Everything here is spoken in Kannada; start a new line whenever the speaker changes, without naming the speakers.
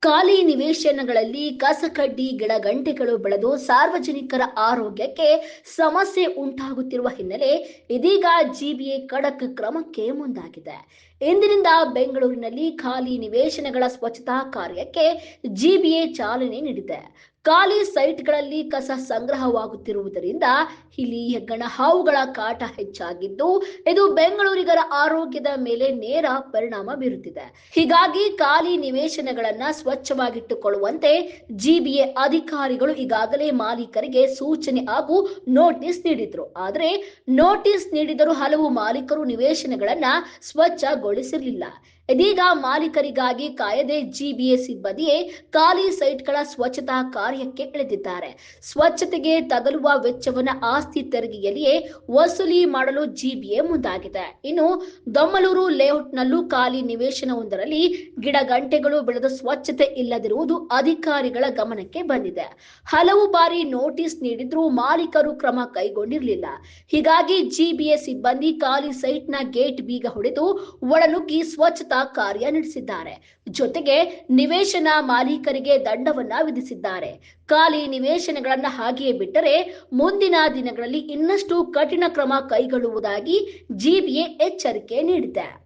ಖಾಲಿ ನಿವೇಶನಗಳಲ್ಲಿ ಕಸಕಡ್ಡಿ ಗಿಡಗಂಟೆಗಳು ಬೆಳೆದು ಸಾರ್ವಜನಿಕರ ಆರೋಗ್ಯಕ್ಕೆ ಸಮಸ್ಯೆ ಉಂಟಾಗುತ್ತಿರುವ ಹಿನ್ನೆಲೆ ಇದೀಗ ಜಿಬಿಎ ಖಡಕ್ ಕ್ರಮಕ್ಕೆ ಮುಂದಾಗಿದೆ. ಇಂದಿನಿಂದ ಬೆಂಗಳೂರಿನಲ್ಲಿ ಖಾಲಿ ನಿವೇಶನಗಳ ಸ್ವಚ್ಛತಾ ಕಾರ್ಯಕ್ಕೆ ಜಿಬಿಎ ಚಾಲನೆ ನೀಡಿದೆ. ಖಾಲಿ ಸೈಟ್ಗಳಲ್ಲಿ ಕಸ ಸಂಗ್ರಹವಾಗುತ್ತಿರುವುದರಿಂದ ಇಲಿ, ಹೆಗ್ಗಣ, ಹಾವುಗಳ ಕಾಟ ಹೆಚ್ಚಾಗಿದ್ದು ಇದು ಬೆಂಗಳೂರಿಗರ ಆರೋಗ್ಯದ ಮೇಲೆ ನೇರ ಪರಿಣಾಮ ಬೀರುತ್ತಿದೆ. ಹೀಗಾಗಿ ಖಾಲಿ ನಿವೇಶನಗಳನ್ನ ಸ್ವಚ್ಛವಾಗಿಟ್ಟುಕೊಳ್ಳುವಂತೆ ಜಿಬಿಎ ಅಧಿಕಾರಿಗಳು ಈಗಾಗಲೇ ಮಾಲೀಕರಿಗೆ ಸೂಚನೆ ಹಾಗೂ ನೋಟಿಸ್ ನೀಡಿದ್ರು. ಆದರೆ ನೋಟಿಸ್ ನೀಡಿದರೂ ಹಲವು ಮಾಲೀಕರು ನಿವೇಶನಗಳನ್ನ ಸ್ವಚ್ಛಗೊಳಿಸಿರಲಿಲ್ಲ. ಇದೀಗ ಮಾಲೀಕರಿಗಾಗಿ ಕಾಯದೆ ಜಿಬಿಎ ಸಿಬ್ಬಂದಿಯೇ ಖಾಲಿ ಸೈಟ್ಗಳ ಸ್ವಚ್ಛತಾ ಕಾರ್ಯಕ್ಕೆ ಇಳಿದಿದ್ದಾರೆ. ಸ್ವಚ್ಛತೆಗೆ ತಗಲುವ ವೆಚ್ಚವನ್ನು ಆಸ್ತಿ ತೆರಿಗೆಯಲ್ಲಿಯೇ ವಸೂಲಿ ಮಾಡಲು ಜಿಬಿಎ ಮುಂದಾಗಿದೆ. ಇನ್ನು ದೊಮ್ಮಲೂರು ಲೇಔಟ್ನಲ್ಲೂ ಖಾಲಿ ನಿವೇಶನವೊಂದರಲ್ಲಿ ಗಿಡಗಂಟೆಗಳು ಬೆಳೆದು ಸ್ವಚ್ಛತೆ ಇಲ್ಲದಿರುವುದು ಅಧಿಕಾರಿಗಳ ಗಮನಕ್ಕೆ ಬಂದಿದೆ. ಹಲವು ಬಾರಿ ನೋಟಿಸ್ ನೀಡಿದ್ರೂ ಮಾಲೀಕರು ಕ್ರಮ ಕೈಗೊಂಡಿರಲಿಲ್ಲ. ಹೀಗಾಗಿ ಜಿಬಿಎ ಸಿಬ್ಬಂದಿ ಖಾಲಿ ಸೈಟ್ನ ಗೇಟ್ ಬೀಗ ಹೊಡೆದು ಒಳನುಗ್ಗಿ ಸ್ವಚ್ಛತಾ ಕಾರ್ಯ ನಡೆಸಿದ್ದಾರೆ. ಜೊತೆಗೆ ನಿವೇಶನ ಮಾಲೀಕರಿಗೆ ದಂಡವನ್ನ ವಿಧಿಸಿದ್ದಾರೆ. ಖಾಲಿ ನಿವೇಶನಗಳನ್ನ ಹಾಗೆಯೇ ಬಿಟ್ಟರೆ ಮುಂದಿನ ದಿನಗಳಲ್ಲಿ ಇನ್ನಷ್ಟು ಕಠಿಣ ಕ್ರಮ ಕೈಗೊಳ್ಳುವುದಾಗಿ ಜಿಬಿಎ ಎಚ್ಚರಿಕೆ ನೀಡಿದೆ.